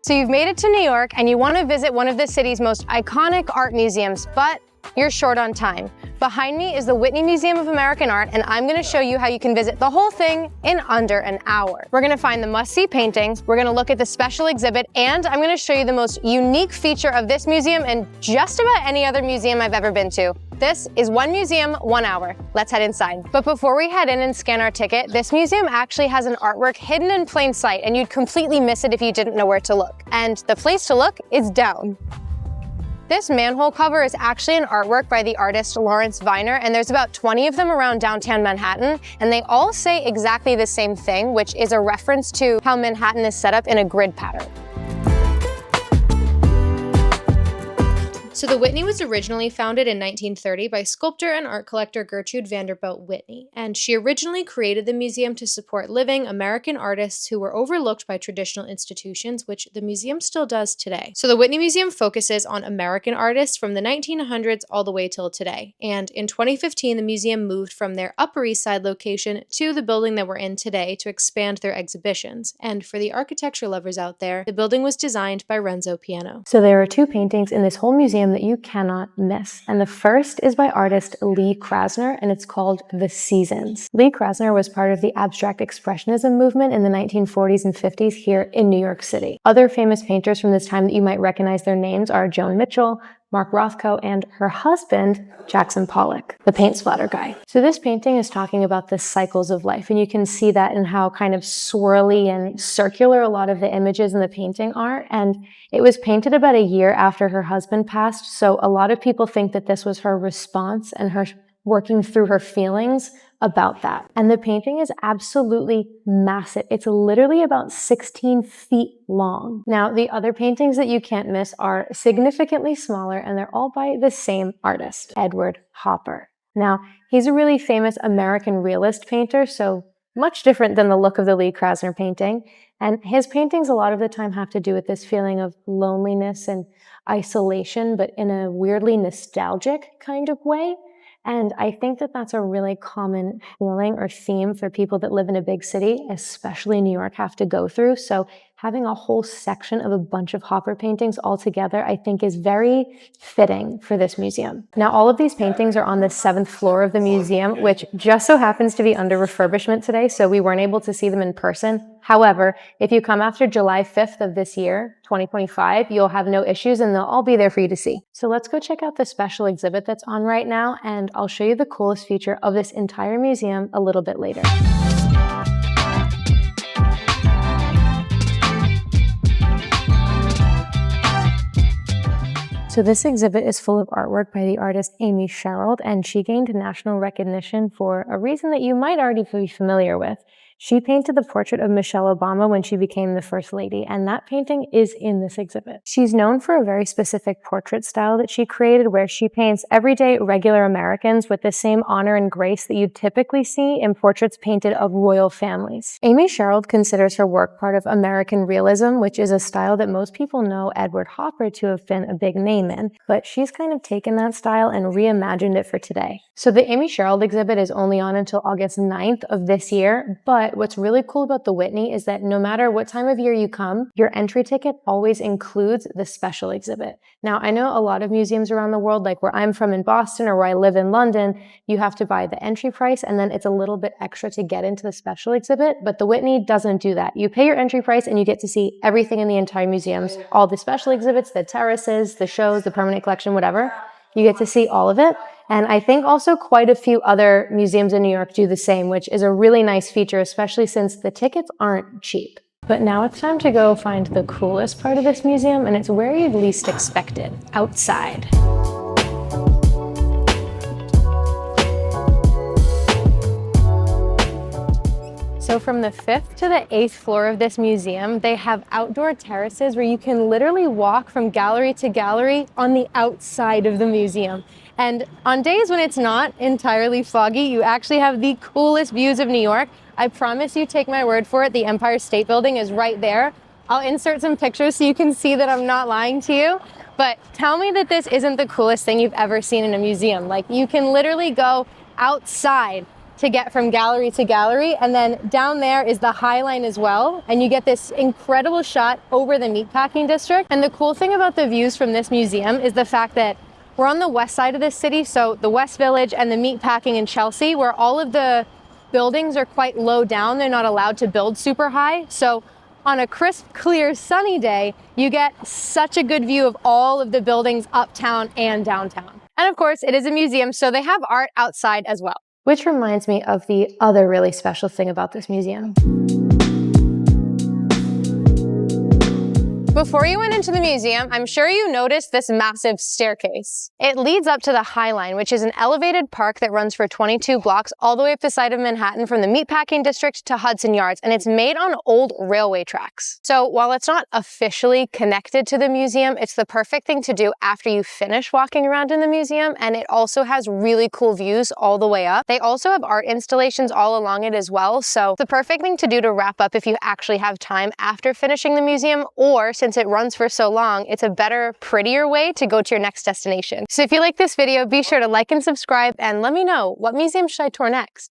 So you've made it to New York and you want to visit one of the city's most iconic art museums, but you're short on time. Behind me is the Whitney Museum of American Art, and I'm going to show you how you can visit the whole thing in under an hour. We're going to find the must-see paintings, we're going to look at the special exhibit, and I'm going to show you the most unique feature of this museum and just about any other museum I've ever been to. This is one museum, 1 hour. Let's head inside. But before we head in and scan our ticket, this museum actually has an artwork hidden in plain sight, and you'd completely miss it if you didn't know where to look. And the place to look is down. This manhole cover is actually an artwork by the artist Lawrence Viner, and there's about 20 of them around downtown Manhattan, and they all say exactly the same thing, which is a reference to how Manhattan is set up in a grid pattern. So the Whitney was originally founded in 1930 by sculptor and art collector Gertrude Vanderbilt Whitney, and she originally created the museum to support living American artists who were overlooked by traditional institutions, which the museum still does today. So the Whitney Museum focuses on American artists from the 1900s all the way till today, and in 2015 the museum moved from their Upper East Side location to the building that we're in today to expand their exhibitions. And for the architecture lovers out there, the building was designed by Renzo Piano. So there are two paintings in this whole museum that you cannot miss. And the first is by artist Lee Krasner, and it's called The Seasons. Lee Krasner was part of the abstract expressionism movement in the 1940s and 50s here in New York City. Other famous painters from this time that you might recognize their names are Joan Mitchell, Mark Rothko, and her husband, Jackson Pollock, the paint splatter guy. So this painting is talking about the cycles of life, and you can see that in how kind of swirly and circular a lot of the images in the painting are. And it was painted about a year after her husband passed, so a lot of people think that this was her response and her working through her feelings about that. And the painting is absolutely massive. It's literally about 16 feet long. Now, the other paintings that you can't miss are significantly smaller, and they're all by the same artist, Edward Hopper. Now, he's a really famous American realist painter, so much different than the look of the Lee Krasner painting. And his paintings a lot of the time have to do with this feeling of loneliness and isolation, but in a weirdly nostalgic kind of way. And I think that that's a really common feeling or theme for people that live in a big city, especially New York, have to go through. So having a whole section of a bunch of Hopper paintings all together, I think is very fitting for this museum. Now, all of these paintings are on the 7th floor of the museum, which just so happens to be under refurbishment today, so we weren't able to see them in person. However, if you come after July 5th of this year, 2025, you'll have no issues and they'll all be there for you to see. So let's go check out the special exhibit that's on right now, and I'll show you the coolest feature of this entire museum a little bit later. So this exhibit is full of artwork by the artist Amy Sherald, and she gained national recognition for a reason that you might already be familiar with. She painted the portrait of Michelle Obama when she became the First Lady, and that painting is in this exhibit. She's known for a very specific portrait style that she created, where she paints everyday regular Americans with the same honor and grace that you typically see in portraits painted of royal families. Amy Sherald considers her work part of American realism, which is a style that most people know Edward Hopper to have been a big name in, but she's kind of taken that style and reimagined it for today. So the Amy Sherald exhibit is only on until August 9th of this year, but what's really cool about the Whitney is that no matter what time of year you come, your entry ticket always includes the special exhibit. Now, I know a lot of museums around the world, like where I'm from in Boston or where I live in London, you have to buy the entry price and then it's a little bit extra to get into the special exhibit, but the Whitney doesn't do that. You pay your entry price and you get to see everything in the entire museums, all the special exhibits, the terraces, the shows, the permanent collection, whatever. You get to see all of it. And I think also quite a few other museums in New York do the same, which is a really nice feature, especially since the tickets aren't cheap. But now it's time to go find the coolest part of this museum, and it's where you'd least expect it, outside. So from the 5th to the 8th floor of this museum, they have outdoor terraces where you can literally walk from gallery to gallery on the outside of the museum. And on days when it's not entirely foggy, you actually have the coolest views of New York. I promise you, take my word for it, the Empire State Building is right there. I'll insert some pictures so you can see that I'm not lying to you. But tell me that this isn't the coolest thing you've ever seen in a museum. Like, you can literally go outside to get from gallery to gallery. And then down there is the Highline as well. And you get this incredible shot over the meatpacking district. And the cool thing about the views from this museum is the fact that we're on the west side of the city, so the West Village and the meatpacking in Chelsea, where all of the buildings are quite low down. They're not allowed to build super high. So on a crisp, clear, sunny day, you get such a good view of all of the buildings uptown and downtown. And of course, it is a museum, so they have art outside as well. Which reminds me of the other really special thing about this museum. Before you went into the museum, I'm sure you noticed this massive staircase. It leads up to the Highline, which is an elevated park that runs for 22 blocks all the way up the side of Manhattan from the meatpacking district to Hudson Yards, and it's made on old railway tracks. So while it's not officially connected to the museum, it's the perfect thing to do after you finish walking around in the museum, and it also has really cool views all the way up. They also have art installations all along it as well, so the perfect thing to do to wrap up if you actually have time after finishing the museum, or since it runs for so long, it's a better, prettier way to go to your next destination. So if you like this video, be sure to like and subscribe and let me know, what museum should I tour next?